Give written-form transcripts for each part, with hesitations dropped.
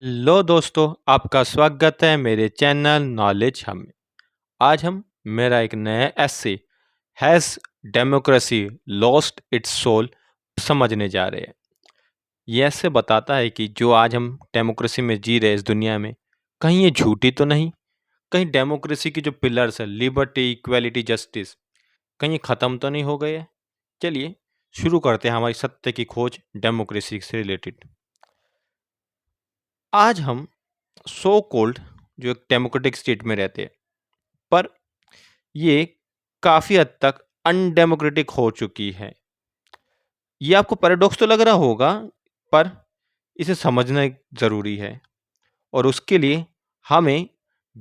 लो दोस्तों, आपका स्वागत है मेरे चैनल नॉलेज हम में। आज हम मेरा एक नया essay has democracy lost its soul समझने जा रहे हैं। ये ऐसे बताता है कि जो आज हम डेमोक्रेसी में जी रहे हैं इस दुनिया में, कहीं ये झूठी तो नहीं, कहीं डेमोक्रेसी की जो पिलर्स है लिबर्टी, इक्वालिटी, जस्टिस, कहीं ये ख़त्म तो नहीं हो गए हैं। चलिए शुरू करते हैं हमारी सत्य की खोज डेमोक्रेसी से रिलेटेड। आज हम सो कॉल्ड जो एक डेमोक्रेटिक स्टेट में रहते हैं, पर ये काफ़ी हद तक अनडेमोक्रेटिक हो चुकी है। ये आपको पैराडॉक्स तो लग रहा होगा, पर इसे समझना ज़रूरी है और उसके लिए हमें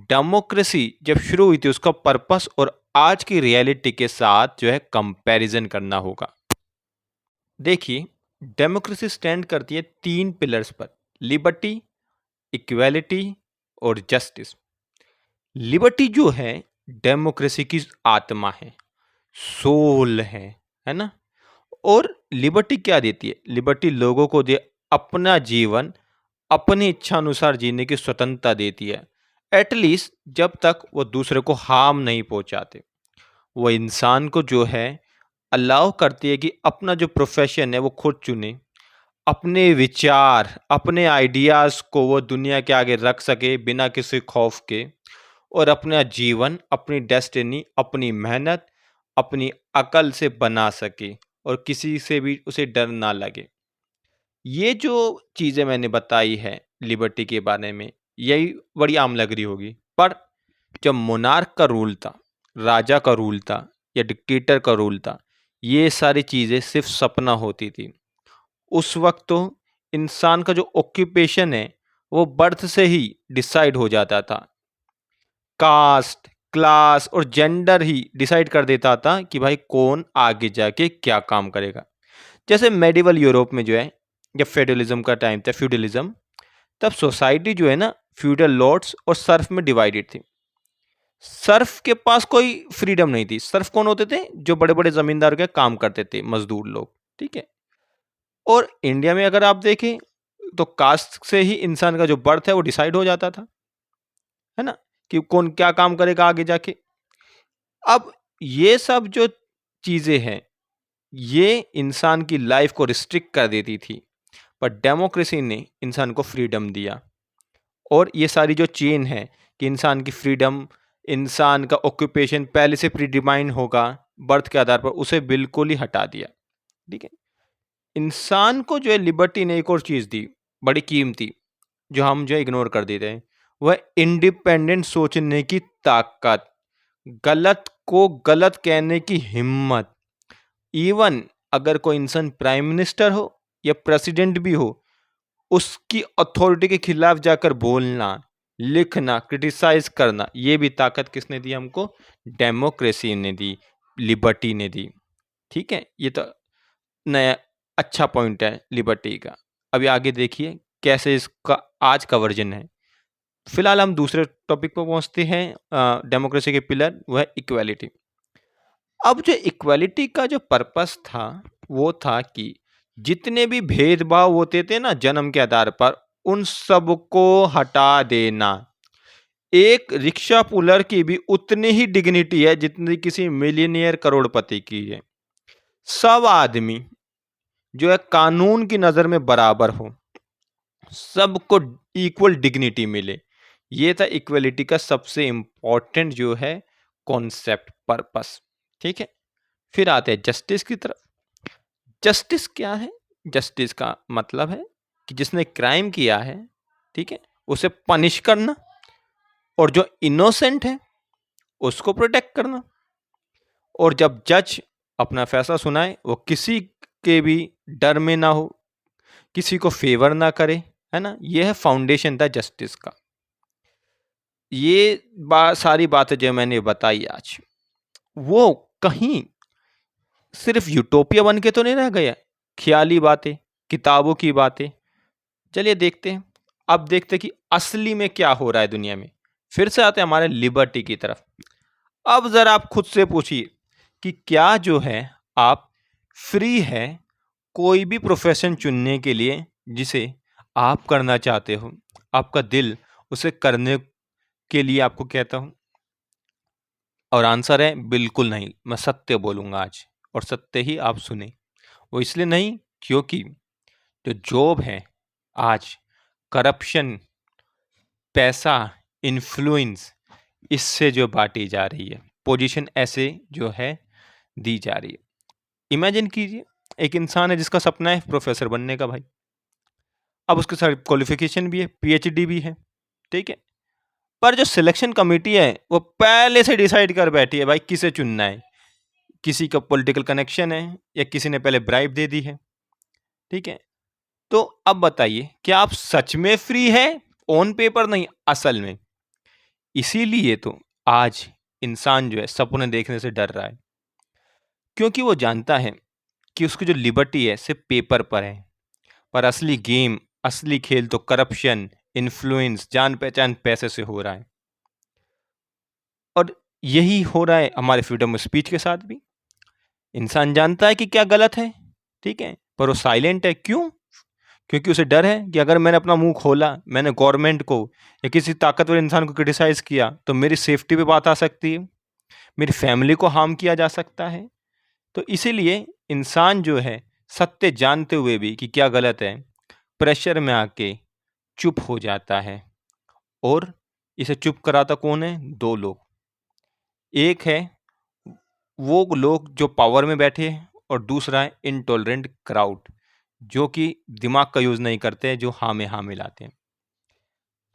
डेमोक्रेसी जब शुरू हुई थी उसका पर्पस और आज की रियलिटी के साथ जो है कंपैरिजन करना होगा। देखिए, डेमोक्रेसी स्टैंड करती है 3 पिलर्स पर: लिबर्टी, इक्वालिटी और जस्टिस। लिबर्टी जो है डेमोक्रेसी की आत्मा है, सोल है ना? और लिबर्टी क्या देती है? लिबर्टी लोगों को दे अपना जीवन अपनी इच्छा अनुसार जीने की स्वतंत्रता देती है, एटलीस्ट जब तक वो दूसरे को हार्म नहीं पहुंचाते। वो इंसान को जो है अलाउ करती है कि अपना जो प्रोफेशन है वो खुद चुने, अपने विचार, अपने आइडियाज़ को वो दुनिया के आगे रख सके बिना किसी खौफ के, और अपना जीवन, अपनी डेस्टिनी, अपनी मेहनत, अपनी अकल से बना सके और किसी से भी उसे डर ना लगे। ये जो चीज़ें मैंने बताई है लिबर्टी के बारे में, यही बड़ी आम लग रही होगी, पर जब मोनार्क का रूल था, राजा का रूल था या डिक्टेटर का रूल था, ये सारी चीज़ें सिर्फ सपना होती थी। उस वक्त तो इंसान का जो ऑक्यूपेशन है वो बर्थ से ही डिसाइड हो जाता था। कास्ट, क्लास और जेंडर ही डिसाइड कर देता था कि भाई कौन आगे जाके क्या काम करेगा। जैसे मेडिवल यूरोप में जो है, जब फेडरलिज्म का टाइम था, फ्यूडलिज्म, तब सोसाइटी जो है ना फ्यूडल लॉर्ड्स और सर्फ में डिवाइडेड थी। सर्फ के पास कोई फ्रीडम नहीं थी। सर्फ कौन होते थे? जो बड़े बड़े जमींदार के काम करते थे, मजदूर लोग। ठीक है। और इंडिया में अगर आप देखें तो कास्ट से ही इंसान का जो बर्थ है वो डिसाइड हो जाता था, है ना, कि कौन क्या काम करेगा आगे जाके। अब ये सब जो चीजें हैं, ये इंसान की लाइफ को रिस्ट्रिक्ट कर देती थी, पर डेमोक्रेसी ने इंसान को फ्रीडम दिया। और ये सारी जो चेन है कि इंसान की फ्रीडम, इंसान का ऑक्यूपेशन पहले से प्रीडिमाइंड होगा बर्थ के आधार पर, उसे बिल्कुल ही हटा दिया। ठीक है। इंसान को जो है लिबर्टी ने एक और चीज़ दी, बड़ी कीमती, जो हम जो है इग्नोर कर देते हैं, वह इंडिपेंडेंट सोचने की ताकत, गलत को गलत कहने की हिम्मत। इवन अगर कोई इंसान प्राइम मिनिस्टर हो या प्रेसिडेंट भी हो, उसकी अथॉरिटी के खिलाफ जाकर बोलना, लिखना, क्रिटिसाइज करना, ये भी ताकत किसने दी हमको? डेमोक्रेसी ने दी, लिबर्टी ने दी। ठीक है। ये तो नया अच्छा पॉइंट है लिबर्टी का। अभी आगे देखिए कैसे इसका आज का वर्जन है। फिलहाल हम दूसरे टॉपिक पर पहुंचते हैं। डेमोक्रेसी के पिलर वह है इक्वालिटी। अब जो इक्वालिटी का जो पर्पस था वो था कि जितने भी भेदभाव होते थे ना जन्म के आधार पर, उन सबको हटा देना। एक रिक्शा पुलर की भी उतनी ही डिग्निटी है जितनी किसी मिलियनियर करोड़पति की है। सब आदमी जो है कानून की नजर में बराबर हो, सबको इक्वल डिग्निटी मिले। ये था इक्वलिटी का सबसे इंपॉर्टेंट जो है कॉन्सेप्ट, पर्पस। ठीक है। फिर आते हैं जस्टिस की तरफ। जस्टिस क्या है? जस्टिस का मतलब है कि जिसने क्राइम किया है, ठीक है, उसे पनिश करना, और जो इनोसेंट है उसको प्रोटेक्ट करना। और जब जज अपना फैसला सुनाए वो किसी के भी डर में ना हो, किसी को फेवर ना करे, है ना। यह है फाउंडेशन था जस्टिस का। ये सारी बातें जो मैंने बताई आज, वो कहीं सिर्फ यूटोपिया बन के तो नहीं रह गया, ख्याली बातें, किताबों की बातें। चलिए देखते हैं, अब देखते हैं कि असली में क्या हो रहा है दुनिया में। फिर से आते हैं हमारे लिबर्टी की तरफ। अब जरा आप खुद से पूछिए कि क्या जो है आप फ्री है कोई भी प्रोफेशन चुनने के लिए जिसे आप करना चाहते हो। आपका दिल उसे करने के लिए आपको कहता हूँ? और आंसर है बिल्कुल नहीं। मैं सत्य बोलूँगा आज, और सत्य ही आप सुने। वो इसलिए नहीं, क्योंकि जो जॉब है आज, करप्शन, पैसा, इन्फ्लुएंस, इससे जो बाँटी जा रही है, पोजीशन ऐसे जो है दी जा रही है। इमेजिन कीजिए, एक इंसान है जिसका सपना है प्रोफ़ेसर बनने का भाई। अब उसके साथ क्वालिफ़िकेशन भी है, पीएचडी भी है, ठीक है? पर जो सिलेक्शन कमिटी है, वो पहले से डिसाइड कर बैठी है भाई किसे चुनना है। किसी का पॉलिटिकल कनेक्शन है या किसी ने पहले ब्राइब दे दी है, ठीक है? तो अब बताइए, क्या आप सच में फ्री हैं? ऑन पेपर नहीं, असल में। इसीलिए तो आज इंसान जो है सपने देखने से डर रहा है, क्योंकि वो जानता है कि उसकी जो लिबर्टी है सिर्फ पेपर पर है, पर असली गेम, असली खेल तो करप्शन, इन्फ्लुएंस, जान पहचान, पैसे से हो रहा है। और यही हो रहा है हमारे फ्रीडम ऑफ स्पीच के साथ भी। इंसान जानता है कि क्या गलत है, ठीक है, पर वो साइलेंट है। क्यों? क्योंकि उसे डर है कि अगर मैंने अपना मुंह खोला, मैंने गवर्नमेंट को या किसी ताकतवर इंसान को क्रिटिसाइज किया, तो मेरी सेफ्टी पे बात आ सकती है, मेरी फैमिली को हार्म किया जा सकता है। तो इसीलिए इंसान जो है सत्य जानते हुए भी कि क्या गलत है, प्रेशर में आके चुप हो जाता है। और इसे चुप कराता कौन है? दो लोग। एक है वो लोग जो पावर में बैठे हैं, और दूसरा है इनटॉलरेंट क्राउड, जो कि दिमाग का यूज नहीं करते, जो हाँ में हाँ मिलाते हैं।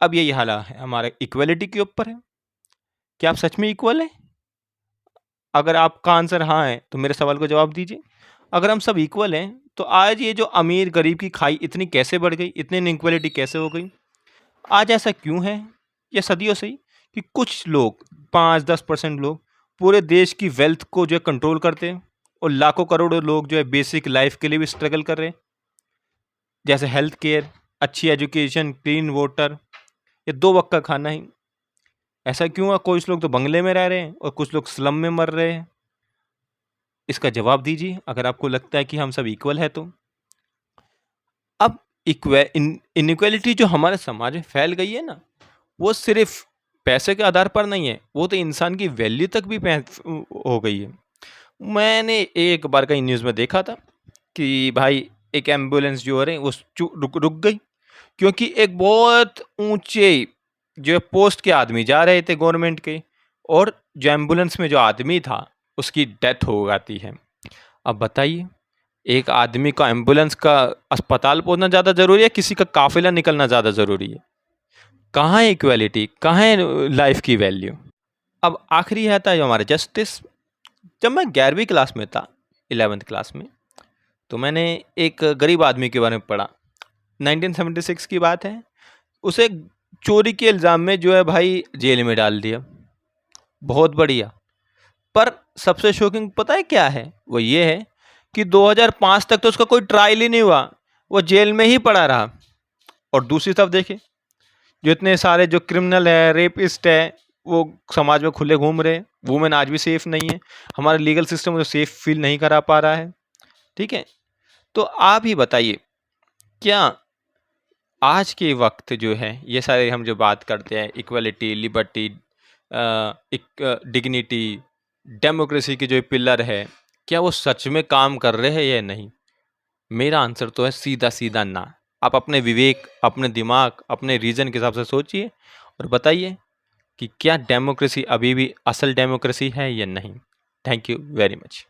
अब यही हाल है हमारे इक्वलिटी के ऊपर है। क्या आप सच में इक्वल हैं? अगर आपका आंसर हाँ है तो मेरे सवाल को जवाब दीजिए। अगर हम सब इक्वल हैं तो आज ये जो अमीर गरीब की खाई इतनी कैसे बढ़ गई, इतनी इनइक्वालिटी कैसे हो गई? आज ऐसा क्यों है, या सदियों से ही, कि कुछ लोग, 5-10% लोग पूरे देश की वेल्थ को जो है कंट्रोल करते हैं, और लाखों करोड़ों लोग जो है बेसिक लाइफ के लिए भी स्ट्रगल कर रहे हैं, जैसे हेल्थ केयर, अच्छी एजुकेशन, क्लीन वाटर, या 2 वक्त का खाना ही। ऐसा क्यों है? कुछ लोग तो बंगले में रह रहे हैं और कुछ लोग स्लम में मर रहे हैं। इसका जवाब दीजिए अगर आपको लगता है कि हम सब इक्वल है तो। अब इनइक्वालिटी जो हमारे समाज में फैल गई है ना, वो सिर्फ पैसे के आधार पर नहीं है, वो तो इंसान की वैल्यू तक भी हो गई है। मैंने एक बार कहीं न्यूज़ में देखा था कि भाई एक एम्बुलेंस जो है वो रुक गई, क्योंकि एक बहुत ऊंचे जो है पोस्ट के आदमी जा रहे थे गवर्नमेंट के, और जो एम्बुलेंस में जो आदमी था उसकी डेथ हो जाती है। अब बताइए, एक आदमी का एम्बुलेंस का अस्पताल पहुंचना ज़्यादा ज़रूरी है, किसी का काफिला निकलना ज़्यादा ज़रूरी है? कहाँ है इक्वालिटी, कहाँ है लाइफ की वैल्यू? अब आखिरी आता है जो हमारा जस्टिस। जब मैं 11वीं क्लास में था, 11th क्लास में, तो मैंने एक गरीब आदमी के बारे में पढ़ा। 1976 की बात है। उसे चोरी के इल्ज़ाम में जो है भाई जेल में डाल दिया। बहुत बढ़िया। पर सबसे शॉकिंग पता है क्या है? वो ये है कि 2005 तक तो उसका कोई ट्रायल ही नहीं हुआ, वो जेल में ही पड़ा रहा। और दूसरी तरफ देखें, जो इतने सारे जो क्रिमिनल है, रेपिस्ट है, वो समाज में खुले घूम रहे हैं। वुमेन आज भी सेफ नहीं है। हमारा लीगल सिस्टम उसे सेफ फील नहीं करा पा रहा है, ठीक है? तो आप ही बताइए, क्या आज के वक्त जो है ये सारे हम जो बात करते हैं, इक्वलिटी, लिबर्टी, डिग्निटी, डेमोक्रेसी के जो पिलर है, क्या वो सच में काम कर रहे हैं या नहीं? मेरा आंसर तो है सीधा सीधा ना। आप अपने विवेक, अपने दिमाग, अपने रीजन के हिसाब से सोचिए और बताइए कि क्या डेमोक्रेसी अभी भी असल डेमोक्रेसी है या नहीं। Thank you very much.